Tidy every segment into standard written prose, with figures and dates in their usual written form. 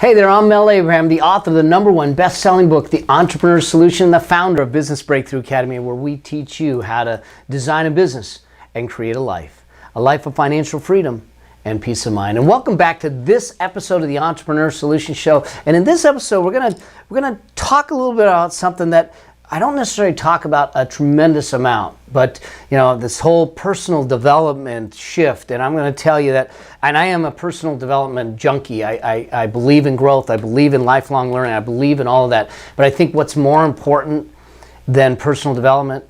Hey there, I'm Mel Abraham, the author of the #1 best-selling book, The Entrepreneur Solution, the founder of Business Breakthrough Academy, where we teach you how to design a business and create a life of financial freedom and peace of mind. And welcome back to this episode of the Entrepreneur Solution Show. And in this episode, we're gonna talk a little bit about something that I don't necessarily talk about a tremendous amount, but this whole personal development shift. And I'm going to tell you that, and I am a personal development junkie. I believe in growth. I believe in lifelong learning. I believe in all of that. But I think what's more important than personal development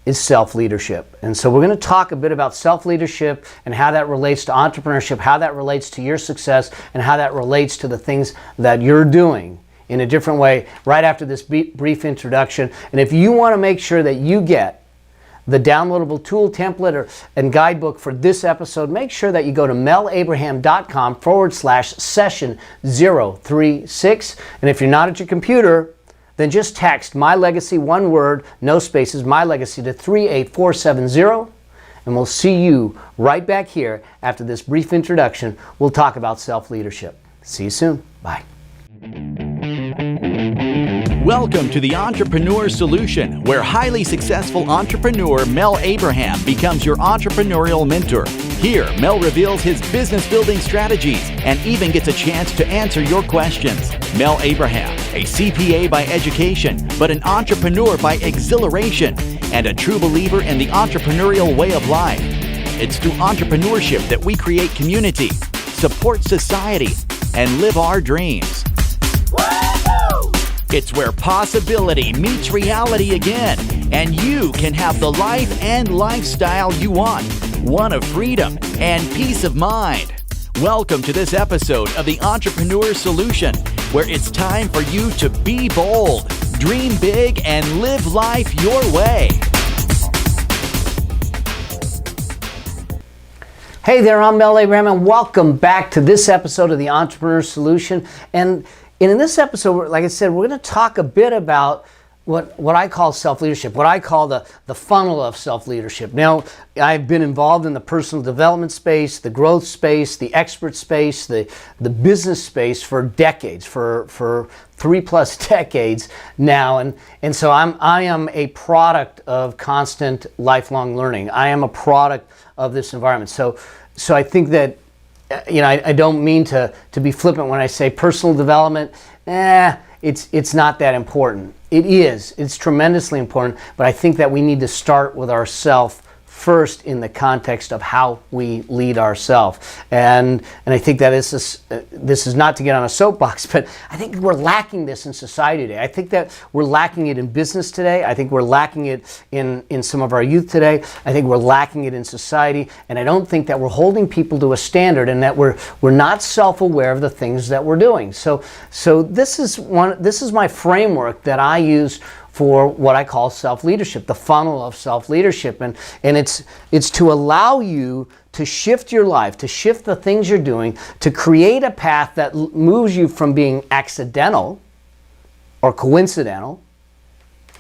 is self-leadership. And so we're going to talk a bit about self-leadership and how that relates to entrepreneurship, how that relates to your success, and how that relates to the things that you're doing in a different way right after this brief introduction. And if you want to make sure that you get the downloadable tool template and guidebook for this episode, make sure that you go to melabraham.com/session 036. And if you're not at your computer, then just text My Legacy, one word, no spaces, My Legacy to 38470. And we'll see you right back here after this brief introduction. We'll talk about self-leadership. See you soon. Bye. Welcome to the Entrepreneur Solution, where highly successful entrepreneur Mel Abraham becomes your entrepreneurial mentor. Here, Mel reveals his business building strategies and even gets a chance to answer your questions. Mel Abraham, a CPA by education, but an entrepreneur by exhilaration, and a true believer in the entrepreneurial way of life. It's through entrepreneurship that we create community, support society, and live our dreams. It's where possibility meets reality again, and you can have the life and lifestyle you want, one of freedom and peace of mind. Welcome to this episode of the Entrepreneur Solution, where it's time for you to be bold, dream big, and live life your way. Hey there, I'm Mel Abraham, and welcome back to this episode of the Entrepreneur Solution. And in this episode, like I said, we're going to talk a bit about what I call self-leadership, what I call the funnel of self-leadership. Now, I've been involved in the personal development space, the growth space, the expert space, the business space for decades, for 3+ decades now. And so I am a product of constant lifelong learning. I am a product of this environment. So I think that I don't mean to be flippant when I say personal development. It's not that important. It is. It's tremendously important. But I think that we need to start with ourselves first in the context of how we lead ourselves. And I think that this is not to get on a soapbox, but I think we're lacking this in society today. I think that we're lacking it in business today. I think we're lacking it in some of our youth today. I think we're lacking it in society. And I don't think that we're holding people to a standard and that we're not self-aware of the things that we're doing. So this is my framework that I use for what I call self-leadership, the funnel of self-leadership. And it's to allow you to shift your life, to shift the things you're doing, to create a path that moves you from being accidental or coincidental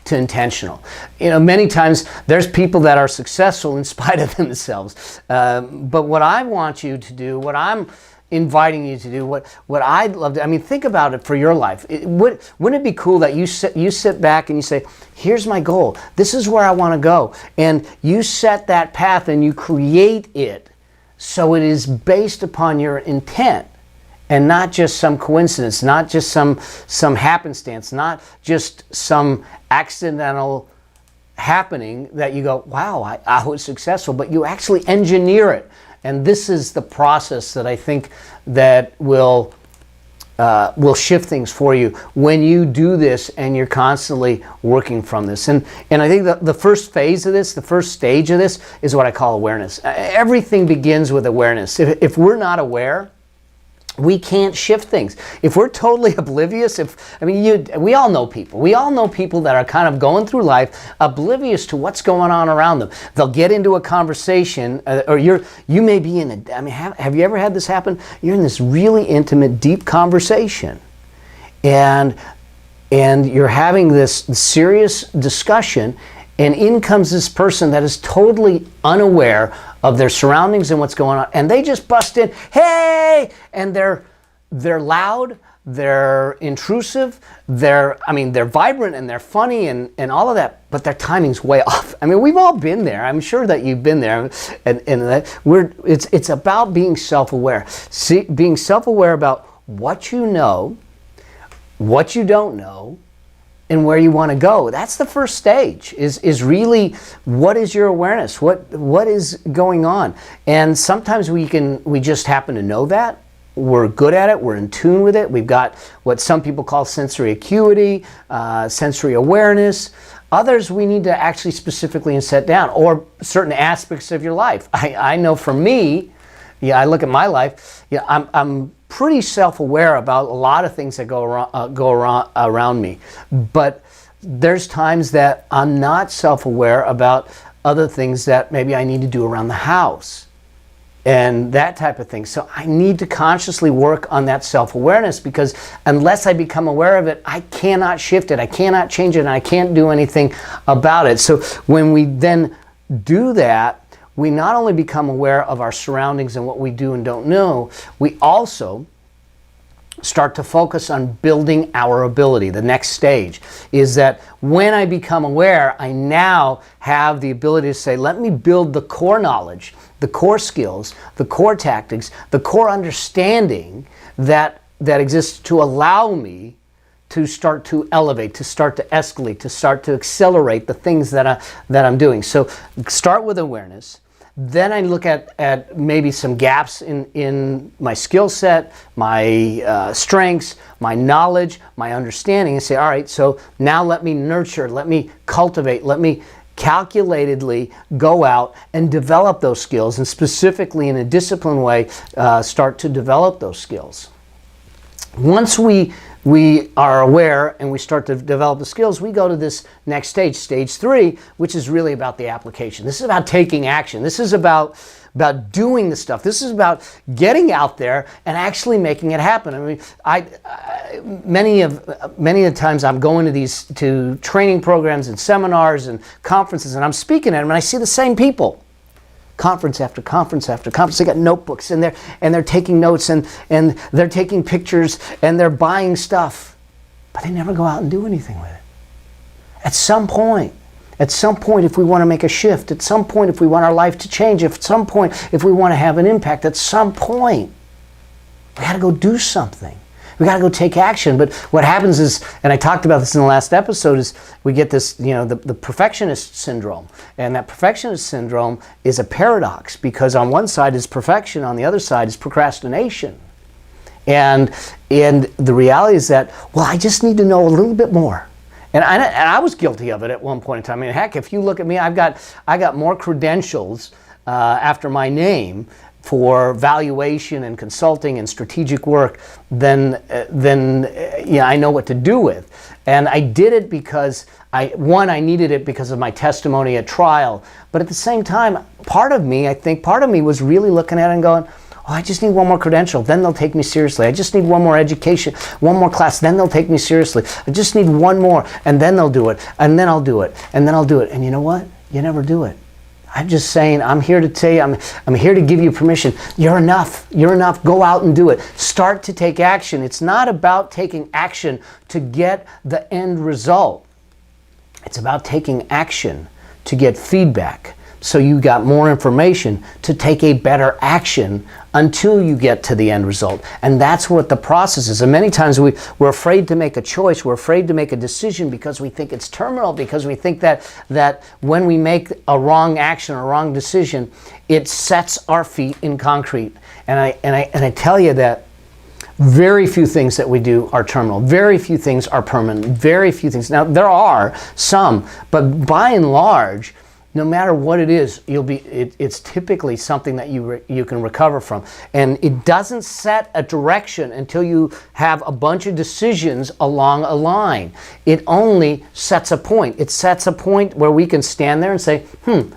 to intentional. Many times there's people that are successful in spite of themselves. But what I want you to do, what I'm inviting you to do, what I'd love to, think about it for your life. Wouldn't it be cool that you sit back and you say, here's my goal. This is where I want to go. And you set that path and you create it so it is based upon your intent and not just some coincidence, not just some happenstance, not just some accidental happening that you go, wow, I was successful, but you actually engineer it. And this is the process that I think that will shift things for you when you do this and you're constantly working from this. And I think the first phase of this, the first stage of this is what I call awareness. Everything begins with awareness. If we're not aware, we can't shift things. If we're totally oblivious, we all know people. We all know people that are kind of going through life oblivious to what's going on around them. They'll get into a conversation, or you may be in have you ever had this happen? You're in this really intimate, deep conversation, and you're having this serious discussion, and in comes this person that is totally unaware of their surroundings and what's going on, and they just bust in, hey, and they're they're loud, they're intrusive, they're vibrant and they're funny and all of that, but their timing's way off. I mean, we've all been there. I'm sure that you've been there, and it's about being self-aware. Being self-aware about what you know, what you don't know, and where you want to go. That's the first stage, is really, what is your awareness? What is going on? And sometimes we just happen to know that. We're good at it, we're in tune with it. We've got what some people call sensory acuity, sensory awareness. Others we need to actually specifically set down, or certain aspects of your life. I know for me, I look at my life, I'm pretty self-aware about a lot of things that go around me. But there's times that I'm not self-aware about other things that maybe I need to do around the house and that type of thing. So I need to consciously work on that self-awareness, because unless I become aware of it, I cannot shift it, I cannot change it, and I can't do anything about it. So when we then do that, we not only become aware of our surroundings and what we do and don't know, we also start to focus on building our ability. The next stage is that when I become aware, I now have the ability to say, let me build the core knowledge, the core skills, the core tactics, the core understanding that exists to allow me to start to elevate, to start to escalate, to start to accelerate the things that I'm doing. So start with awareness. Then I look at maybe some gaps in my skill set, my strengths, my knowledge, my understanding, and say, all right, so now let me nurture, let me cultivate, let me calculatedly go out and develop those skills, and specifically in a disciplined way, start to develop those skills. Once we are aware and we start to develop the skills, we go to this next stage, stage 3, which is really about the application. This is about taking action. This is about doing the stuff. This is about getting out there and actually making it happen. I mean, many of the times I'm going to training programs and seminars and conferences, and I'm speaking at them, and I see the same people. Conference after conference after conference. They got notebooks, and they're taking notes, and they're taking pictures, and they're buying stuff, but they never go out and do anything with it. At some point, if we want to make a shift, at some point, if we want our life to change, at some point, if we want to have an impact, at some point, we got to go do something. We got to go take action. But what happens is, and I talked about this in the last episode, is we get this, the perfectionist syndrome. And that perfectionist syndrome is a paradox, because on one side is perfection, on the other side is procrastination. And the reality is that, well, I just need to know a little bit more. And I was guilty of it at one point in time. I mean, heck, if you look at me, I got more credentials after my name for valuation and consulting and strategic work than I know what to do with. And I did it because I needed it because of my testimony at trial. But at the same time, part of me was really looking at it and going, oh, I just need one more credential, then they'll take me seriously. I just need one more education, one more class, then they'll take me seriously. I just need one more, and then they'll do it, and then I'll do it, and then I'll do it. And you know what? You never do it. I'm just saying, I'm here to tell you, I'm here to give you permission. You're enough. You're enough. Go out and do it. Start to take action. It's not about taking action to get the end result. It's about taking action to get feedback. So you got more information to take a better action until you get to the end result. And that's what the process is. And many times we're afraid to make a choice. We're afraid to make a decision because we think it's terminal, because we think that when we make a wrong action or a wrong decision, it sets our feet in concrete. And I tell you that very few things that we do are terminal. Very few things are permanent. Very few things. Now, there are some, but by and large, no matter what it is, it's typically something that you can recover from. And it doesn't set a direction until you have a bunch of decisions along a line. It only sets a point. It sets a point where we can stand there and say,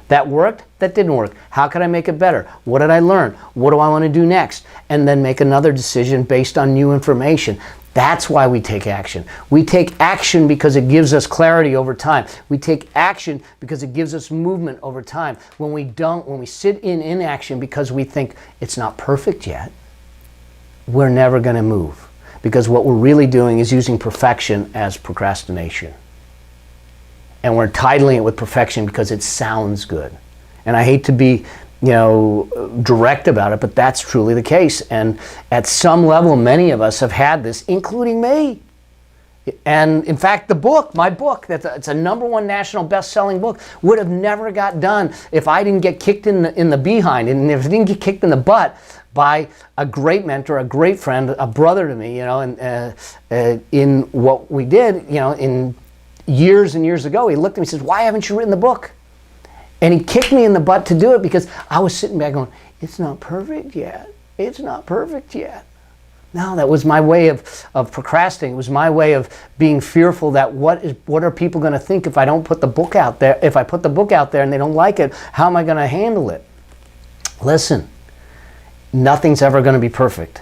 that worked, that didn't work. How can I make it better? What did I learn? What do I want to do next? And then make another decision based on new information. That's why we take action. We take action because it gives us clarity over time. We take action because it gives us movement over time. When we sit in inaction because we think it's not perfect yet, we're never going to move, because what we're really doing is using perfection as procrastination. And we're titling it with perfection because it sounds good. And I hate to be, direct about it, but that's truly the case. And at some level, many of us have had this, including me. And in fact, my book, it's a #1 national best-selling book, would have never got done if I didn't get kicked in the behind, and if I didn't get kicked in the butt by a great mentor, a great friend, a brother to me, in what we did, in years and years ago. He looked at me and says, "Why haven't you written the book?" And he kicked me in the butt to do it because I was sitting back going, "It's not perfect yet. It's not perfect yet." No, that was my way of procrastinating. It was my way of being fearful that what are people going to think if I don't put the book out there? If I put the book out there and they don't like it, how am I going to handle it? Listen, nothing's ever going to be perfect.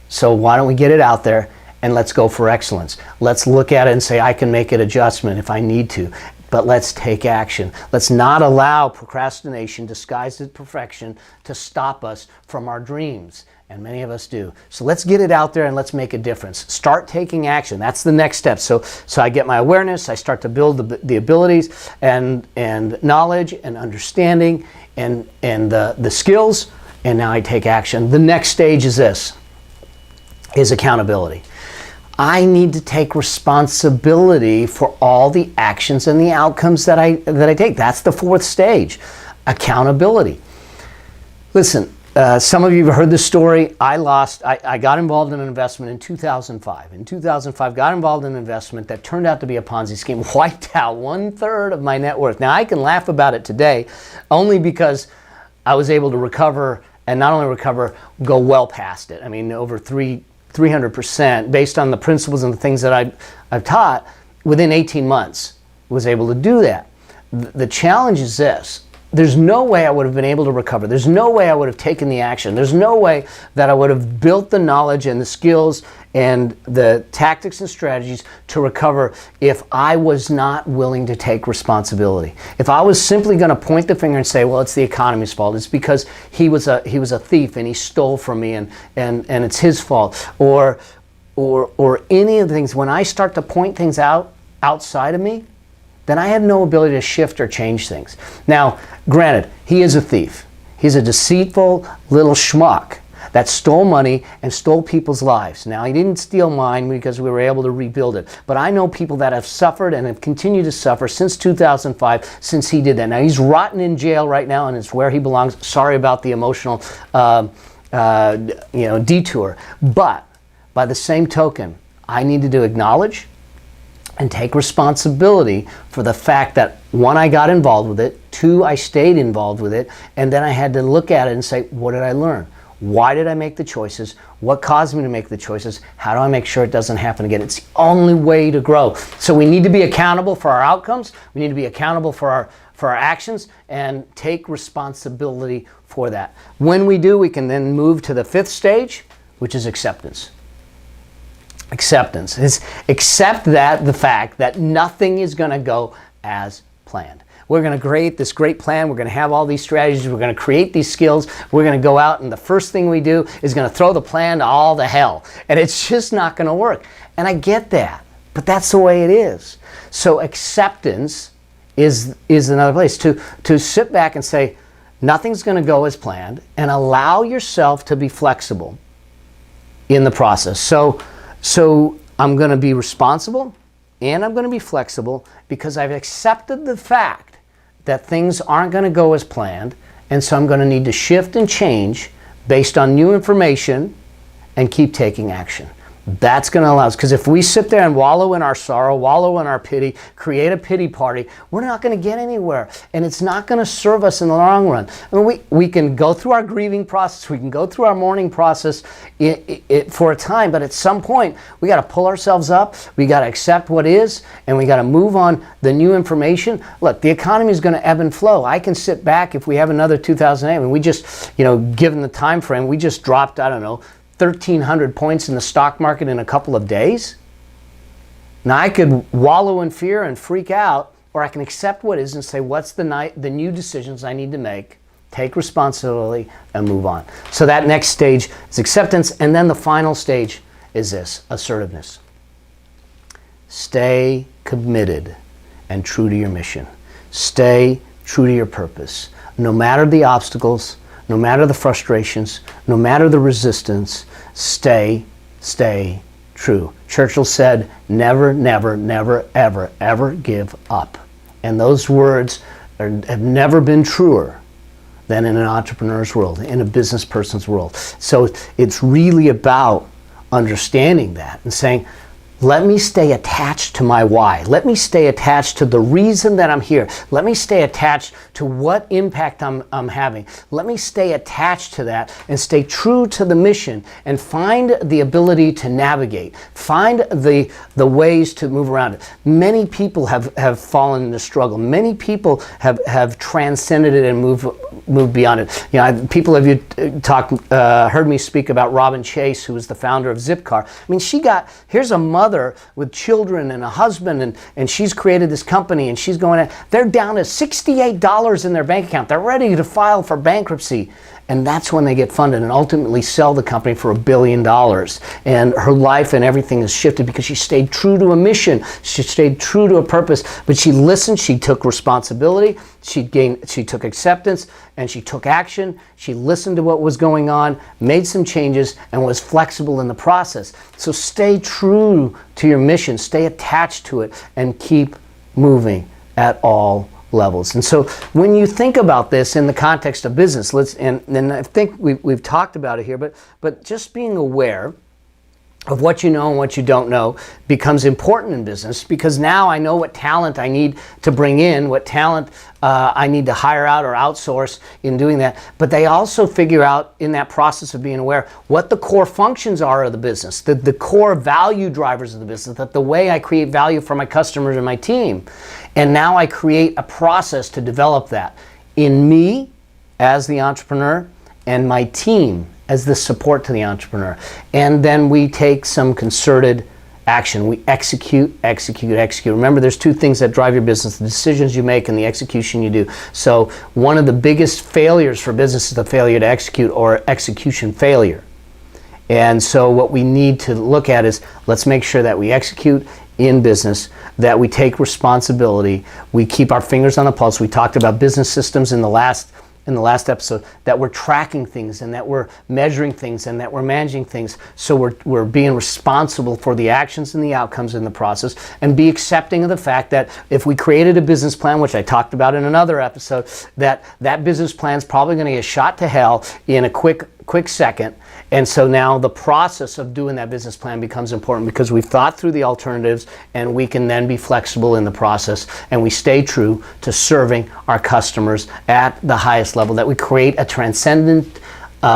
So why don't we get it out there and let's go for excellence? Let's look at it and say, I can make an adjustment if I need to. But let's take action. Let's not allow procrastination disguised as perfection to stop us from our dreams. And many of us do. So let's get it out there and let's make a difference. Start taking action. That's the next step. So I get my awareness. I start to build the abilities and knowledge and understanding and the skills. And now I take action. The next stage is this, is accountability. I need to take responsibility for all the actions and the outcomes that I take. That's the fourth stage, accountability. Listen, some of you have heard this story. I got involved in an investment in 2005. In 2005, got involved in an investment that turned out to be a Ponzi scheme, wiped out 1/3 of my net worth. Now, I can laugh about it today only because I was able to recover, and not only recover, go well past it. I mean, over 300% based on the principles and the things that I've taught within 18 months, was able to do that. The challenge is this. There's no way I would have been able to recover. There's no way I would have taken the action. There's no way that I would have built the knowledge and the skills and the tactics and strategies to recover if I was not willing to take responsibility. If I was simply going to point the finger and say, well, it's the economy's fault. It's because he was a thief and he stole from me and it's his fault. Or any of the things, when I start to point things out outside of me, then I have no ability to shift or change things. Now, granted, he is a thief. He's a deceitful little schmuck that stole money and stole people's lives. Now, he didn't steal mine because we were able to rebuild it. But I know people that have suffered and have continued to suffer since 2005, since he did that. Now, he's rotten in jail right now, and it's where he belongs. Sorry about the emotional detour. But by the same token, I needed to acknowledge and take responsibility for the fact that, one, I got involved with it, two, I stayed involved with it, and then I had to look at it and say, what did I learn? Why did I make the choices? What caused me to make the choices? How do I make sure it doesn't happen again? It's the only way to grow. So we need to be accountable for our outcomes. We need to be accountable for our actions and take responsibility for that. When we do, we can then move to the fifth stage, which is acceptance. Acceptance is accept the fact that nothing is going to go as planned. We're going to create this great plan. We're going to have all these strategies. We're going to create these skills. We're going to go out, and the first thing we do is going to throw the plan to all the hell. And it's just not going to work. And I get that, but that's the way it is. So acceptance is another place to sit back and say, nothing's going to go as planned, and allow yourself to be flexible in the process. So I'm going to be responsible and I'm going to be flexible because I've accepted the fact that things aren't going to go as planned, and so I'm going to need to shift and change based on new information and keep taking action. That's going to allow us, because if we sit there and wallow in our sorrow, wallow in our pity, create a pity party, we're not going to get anywhere, and it's not going to serve us in the long run. I mean, we can go through our grieving process, we can go through our mourning process for a time, but at some point we got to pull ourselves up, we got to accept what is, and we got to move on the new information. Look, the economy is going to ebb and flow. I can sit back if we have another 2008. I mean, we just, given the time frame, we just dropped, 1,300 points in the stock market in a couple of days. Now, I could wallow in fear and freak out, or I can accept what is and say, what's the new decisions I need to make take responsibility, and move on. So that next stage is acceptance, and then the final stage is this, assertiveness. Stay committed and true to your mission. Stay true to your purpose. No matter the obstacles, no matter the frustrations, no matter the resistance, stay true. Churchill said, never, never, never, ever, ever give up. And those words have never been truer than in an entrepreneur's world, in a business person's world. So it's really about understanding that and saying, let me stay attached to my why. Let me stay attached to the reason that I'm here. Let me stay attached to what impact I'm having. Let me stay attached to that and stay true to the mission and find the ability to navigate. Find the ways to move around it. Many people have fallen into struggle. Many people have transcended it and moved beyond it. You know, people have heard me speak about Robin Chase, who was the founder of Zipcar. I mean, here's a mother with children and a husband, and she's created this company, and she's going, they're down to $68 in their bank account. They're ready to file for bankruptcy. And that's when they get funded and ultimately sell the company for $1 billion. And her life and everything has shifted because she stayed true to a mission. She stayed true to a purpose. But she listened, she took responsibility, she took acceptance, and she took action. She listened to what was going on, made some changes, and was flexible in the process. So stay true to your mission, stay attached to it, and keep moving at all levels. And so when you think about this in the context of business, and I think we've talked about it here, but just being aware of what you know and what you don't know becomes important in business, because now I know what talent I need to bring in, what talent I need to hire out or outsource in doing that. But they also figure out in that process of being aware what the core functions are of the business, the core value drivers of the business, that the way I create value for my customers and my team. And now I create a process to develop that in me as the entrepreneur and my team as the support to the entrepreneur. And then we take some concerted action. We execute. Remember, there's two things that drive your business: the decisions you make and the execution you do. So one of the biggest failures for business is the failure to execute, or execution failure. And so what we need to look at is, let's make sure that we execute in business, that we take responsibility, we keep our fingers on the pulse. We talked about business systems in the last episode, that we're tracking things and that we're measuring things and that we're managing things. So we're being responsible for the actions and the outcomes in the process, and be accepting of the fact that if we created a business plan, which I talked about in another episode, that business plan is probably going to get shot to hell in a quick second. And so now the process of doing that business plan becomes important, because we've thought through the alternatives and we can then be flexible in the process, and we stay true to serving our customers at the highest level, that we create a transcendent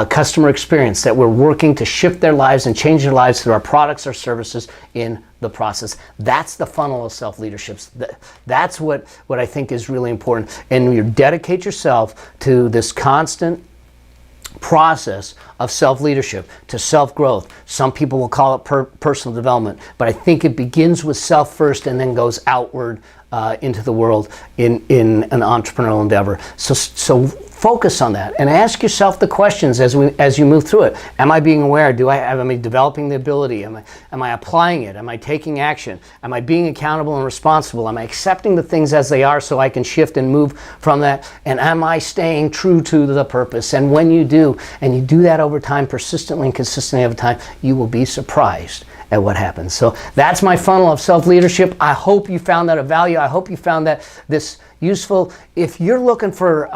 customer experience, that we're working to shift their lives and change their lives through our products or services in the process. That's the funnel of self-leadership. That's what I think is really important. And you dedicate yourself to this constant process of self-leadership, to self-growth. Some people will call it personal development, but I think it begins with self first and then goes outward into the world in an entrepreneurial endeavor. So focus on that and ask yourself the questions as you move through it. Am I being aware? Am I developing the ability? Am I applying it? Am I taking action? Am I being accountable and responsible? Am I accepting the things as they are so I can shift and move from that? And am I staying true to the purpose? And when you do, and you do that over time, persistently and consistently over time, you will be surprised at what happens. So that's my funnel of self-leadership. I hope you found that of value. I hope you found that this useful. If you're looking for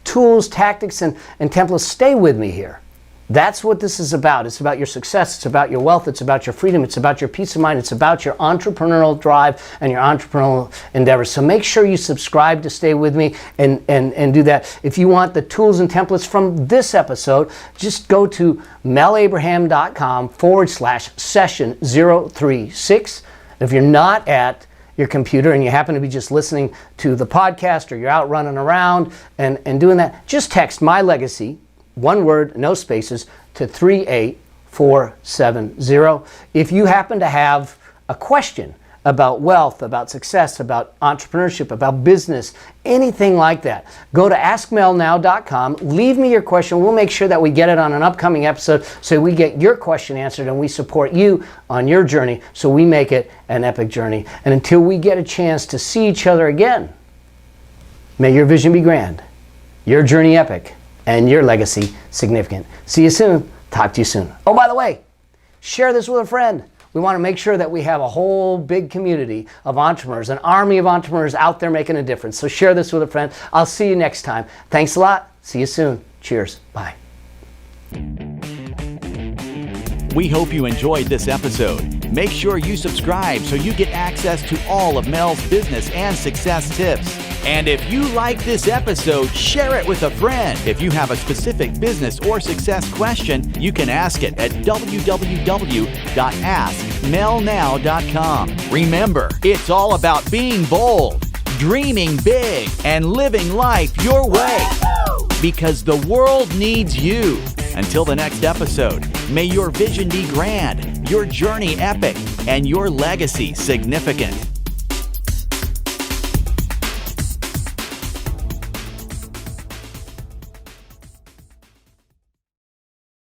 tools, tactics, and templates, stay with me here. That's what this is about. It's about your success. It's about your wealth. It's about your freedom. It's about your peace of mind. It's about your entrepreneurial drive and your entrepreneurial endeavors. So make sure you subscribe to stay with me and do that. If you want the tools and templates from this episode, just go to melabraham.com/session 036. If you're not at your computer and you happen to be just listening to the podcast, or you're out running around and doing that, just text My Legacy, one word, no spaces, to 38470. If you happen to have a question about wealth, about success, about entrepreneurship, about business, anything like that, go to askmelnow.com, leave me your question. We'll make sure that we get it on an upcoming episode so we get your question answered and we support you on your journey so we make it an epic journey. And until we get a chance to see each other again, may your vision be grand, your journey epic, and your legacy significant. See you soon. Talk to you soon. Oh, by the way, share this with a friend. We want to make sure that we have a whole big community of entrepreneurs, an army of entrepreneurs out there making a difference. So share this with a friend. I'll see you next time. Thanks a lot. See you soon. Cheers. Bye. We hope you enjoyed this episode. Make sure you subscribe so you get access to all of Mel's business and success tips. And if you like this episode, share it with a friend. If you have a specific business or success question, you can ask it at www.askmelnow.com. Remember, it's all about being bold, dreaming big, and living life your way. Because the world needs you. Until the next episode, may your vision be grand, your journey epic, and your legacy significant.